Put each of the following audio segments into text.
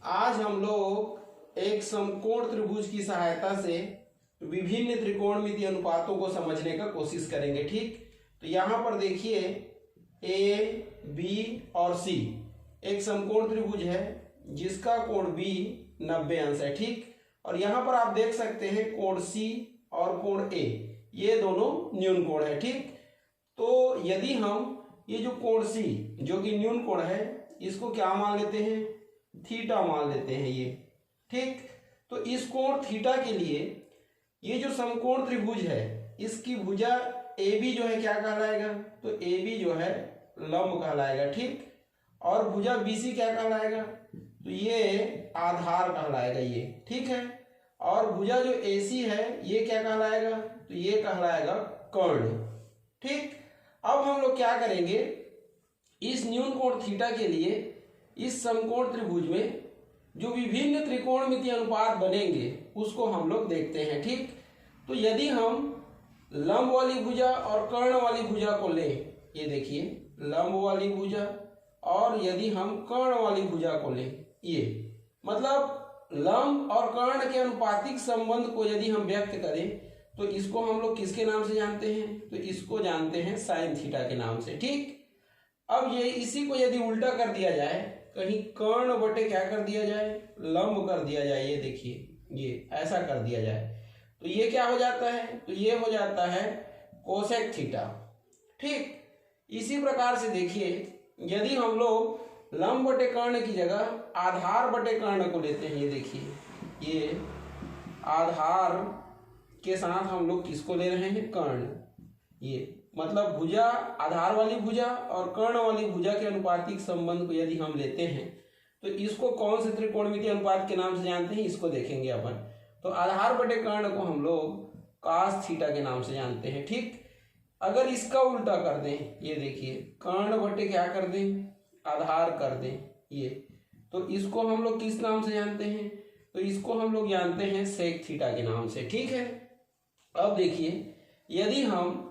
आज हम लोग एक समकोण त्रिभुज की सहायता से विभिन्न त्रिकोणमितीय अनुपातों को समझने का कोशिश करेंगे। ठीक, तो यहाँ पर देखिए ए बी और सी एक समकोण त्रिभुज है जिसका कोण बी 90 अंश है। ठीक, और यहाँ पर आप देख सकते हैं कोण सी और कोण ए ये दोनों न्यून कोण है। ठीक, तो यदि हम ये जो कोण सी जो कि न्यून कोण है इसको क्या मान लेते हैं, थीटा मान लेते हैं ये। ठीक, तो इस कोण थीटा के लिए ये जो समकोण त्रिभुज है इसकी भुजा ए बी जो है क्या कहलाएगा, तो ए बी जो है लंब कहलाएगा। ठीक, और भुजा बी सी क्या कहलाएगा, तो ये आधार कहलाएगा ये। ठीक है, और भुजा जो ए सी है ये क्या कहलाएगा, तो ये कहलाएगा कर्ण। ठीक, अब हम लोग क्या करेंगे, इस न्यून कोण थीटा के लिए इस समकोण त्रिभुज में जो विभिन्न त्रिकोणमितीय अनुपात बनेंगे उसको हम लोग देखते हैं। ठीक, तो यदि हम लंब वाली भुजा और कर्ण वाली भुजा को लें, ये देखिए लंब वाली भुजा, और यदि हम कर्ण वाली भुजा को लें, ये मतलब लंब और कर्ण के अनुपातिक संबंध को यदि हम व्यक्त करें तो इसको हम लोग किसके नाम से जानते हैं, तो इसको जानते हैं साइन थीटा के नाम से। ठीक, अब ये इसी को यदि उल्टा कर दिया जाए, कहीं कर्ण बटे क्या कर दिया जाए, लंब कर दिया जाए, ये देखिए ये ऐसा कर दिया जाए तो ये क्या हो जाता है, तो ये हो जाता है कोसेक थीटा। ठीक, इसी प्रकार से देखिए यदि हम लोग लंब बटे कर्ण की जगह आधार बटे कर्ण को लेते हैं, ये देखिए ये आधार के साथ हम लोग किसको ले रहे हैं, कर्ण। ये मतलब भुजा, आधार वाली भुजा और कर्ण वाली भुजा के अनुपातिक संबंध को यदि हम लेते हैं तो इसको कौन से त्रिकोणमितीय अनुपात के नाम से जानते हैं, इसको देखेंगे अपन। तो आधार बटे कर्ण को हम लोग कास थीटा के नाम से जानते हैं। ठीक, अगर इसका उल्टा कर दें, ये देखिए कर्ण बटे क्या कर दें, आधार कर दें ये, तो इसको हम लोग किस नाम से जानते हैं, तो इसको हम लोग जानते हैं सेक थीटा के नाम से। ठीक है, अब देखिए यदि हम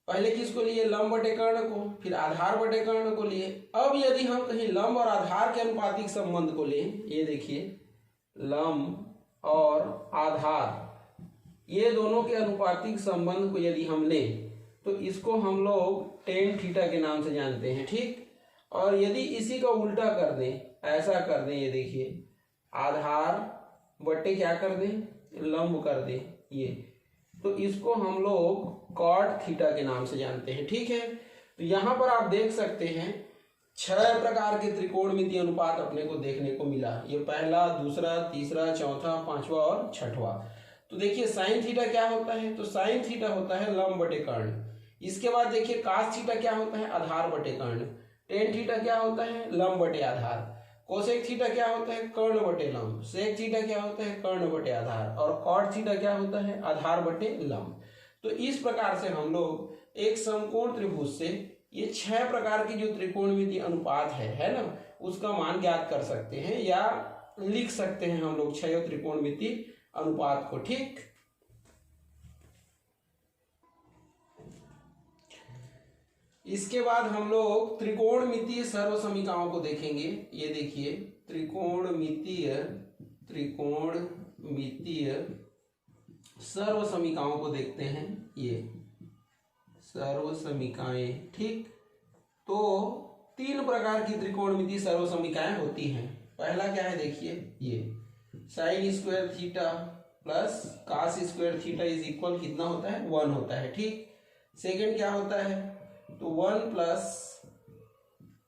पहले किसको लिए, लंब बटे कर्ण को, फिर आधार बटे कर्ण को लिए। अब यदि हम कहीं लंब और आधार के अनुपातिक संबंध को लें, ये देखिए लंब और आधार ये दोनों के अनुपातिक संबंध को यदि हम लें तो इसको हम लोग टेन थीटा के नाम से जानते हैं। ठीक, और यदि इसी का उल्टा कर दें, ऐसा कर दें, ये देखिए आधार बटे क्या कर दें, लंब कर दें ये, तो इसको हम लोग कॉट थीटा के नाम से जानते हैं। ठीक है, तो यहाँ पर आप देख सकते हैं 6 प्रकार के त्रिकोणमितीय अनुपात अपने को देखने को मिला। ये पहला, दूसरा, तीसरा, चौथा, पांचवा और छठवां। तो देखिए साइन थीटा क्या होता है, तो साइन थीटा होता है लंब बटे कर्ण। इसके बाद देखिए कास थीटा क्या होता है, आधार बटे कर्ण। टेन थीटा क्या होता है, लंब बटे आधार। कोसेक थीटा क्या होता है, कर्ण बटे लंब। सेक थीटा क्या होता है, कर्ण बटे आधार। और कॉट थीटा क्या होता है, आधार बटे लंब। तो इस प्रकार से हम लोग एक समकोण त्रिभुज से ये 6 प्रकार की जो त्रिकोणमितीय अनुपात है ना, उसका मान ज्ञात कर सकते हैं या लिख सकते हैं हम लोग 6 त्रिकोणमितीय अनुपात को। ठीक, इसके बाद हम लोग त्रिकोणमितीय सर्वसमीकरणों को देखेंगे। ये देखिए त्रिकोणमितीय सर्वसमीकरणों को देखते हैं, ये सर्वसमीकरणाएं। ठीक, तो 3 प्रकार की त्रिकोणमितीय सर्वसमीकरणाएं होती हैं। पहला क्या है, देखिए ये sine square theta plus cos square theta is equal कितना होता है, 1 होता है। ठीक, सेकंड क्या होता है, तो 1 plus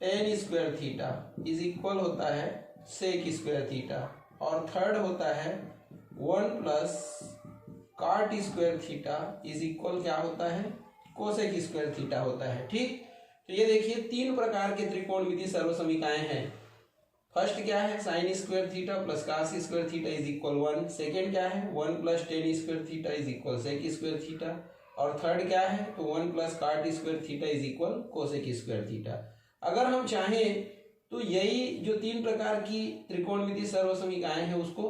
tan square theta is equal होता है सेक स्क्वायर थीटा। और थर्ड होता है 1 plus cot square theta is equal क्या होता है, कोसेक स्क्वायर थीटा होता है। ठीक, तो ये देखिए 3 प्रकार के त्रिकोणमितीय सर्वसमीकरणाएं हैं। फर्स्ट क्या है, sine square theta plus cos square theta is equal 1। Second क्या है, 1 plus tan square theta is equal sec square theta. और थर्ड क्या है, तो 1 plus cot square theta is equal cosec square theta. अगर हम चाहें तो यही जो 3 प्रकार की त्रिकोणमितीय सर्वसमीकरणाएं हैं उसको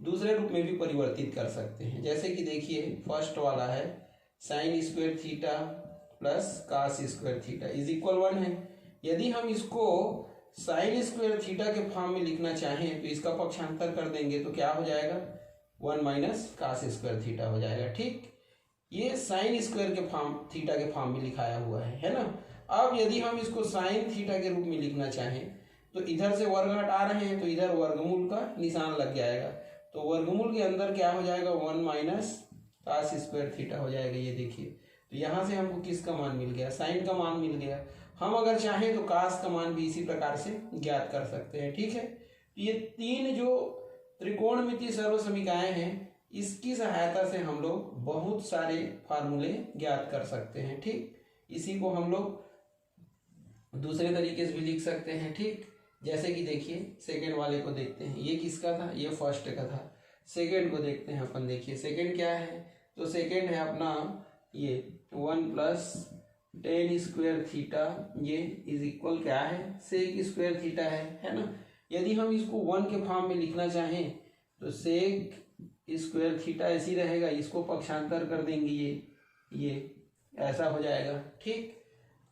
दूसरे रूप में भी परिवर्तित कर सकते हैं। जैसे कि देखिए फर्स्ट वाला है sine square theta plus cos square theta is equal 1 है। यदि हम इसको साइन स्क्वायर थीटा के फॉर्म में लिखना चाहें तो इसका पक्षांतर कर देंगे तो क्या हो जाएगा, 1 माइनस कास स्क्वायर थीटा हो जाएगा। ठीक, ये साइन स्क्वायर के फॉर्म थीटा के फॉर्म में लिखाया हुआ है ना। अब यदि हम इसको साइन थीटा के रूप में लिखना चाहें तो इधर से वर्ग हटा रहे हैं तो इधर वर्गमूल का निशान लग जाएगा, तो वर्गमूल के अंदर क्या हो जाएगा, 1 माइनस कास स्क्वायर थीटा हो जाएगा। ये देखिए, तो यहाँ से हमको किसका मान मिल गया, साइन का मान मिल गया। हम अगर चाहें तो कास का मान भी इसी प्रकार से ज्ञात कर सकते हैं। ठीक है, तो ये तीन जो त्रिकोणमितीय सर्वसमीकाएं हैं इसकी सहायता से हम लोग बहुत सारे फार्मूले ज्ञात कर सकते हैं। ठीक, इसी को हम लोग दूसरे तरीके से भी लिख सकते हैं। ठीक, जैसे कि देखिए सेकंड वाले को देखते हैं, ये किसका था, ये फर्स्ट का था। सेकंड को देखते हैं अपन, देखिए सेकंड क्या है, तो सेकंड है अपना ये 1 प्लस टेन स्क्वायर थीटा, ये इज इक्वल क्या है, सेक स्क्वायर थीटा है ना। यदि हम इसको 1 के फॉर्म में लिखना चाहें तो सेक स्क्वायर थीटा ऐसी रहेगा, इसको पक्षांतर कर देंगे, ये ऐसा हो जाएगा। ठीक,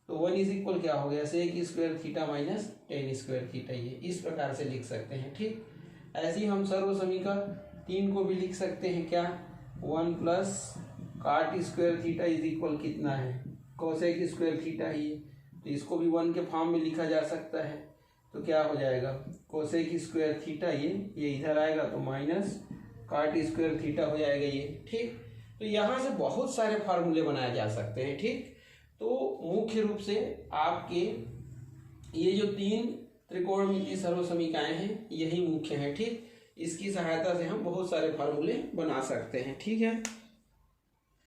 तो 1 इज इक्वल क्या हो गया, sec square theta minus tan square theta, ये इस प्रकार से लिख सकते हैं। ठीक, ऐसे ही हम सर्वसमीका 3 को भी लिख सकते हैं, क्या, 1 प्लस काट स्क्वायर थीटा इज इक्वल कितना है, कोसेक स्क्वायर थीटा है ये, तो इसको भी 1 के फॉर्म में लिखा जा सकता है। तो क्या हो जाएगा, कोसेक स्क्वायर थीटा, ये इधर आएगा तो माइनस काट स्क्वायर थीटा हो जाएगा ये। ठीक, तो यहाँ से बहुत सारे फार्मूले बनाए जा सकते हैं। ठीक, तो मुख्य रूप से आपके ये जो 3 त्रिकोणमितीय सर्वसमीकाएं हैं यही मुख्य हैं। ठीक, इसकी सहायता से हम बहुत सारे फार्मूले बना सकते हैं। ठीक है।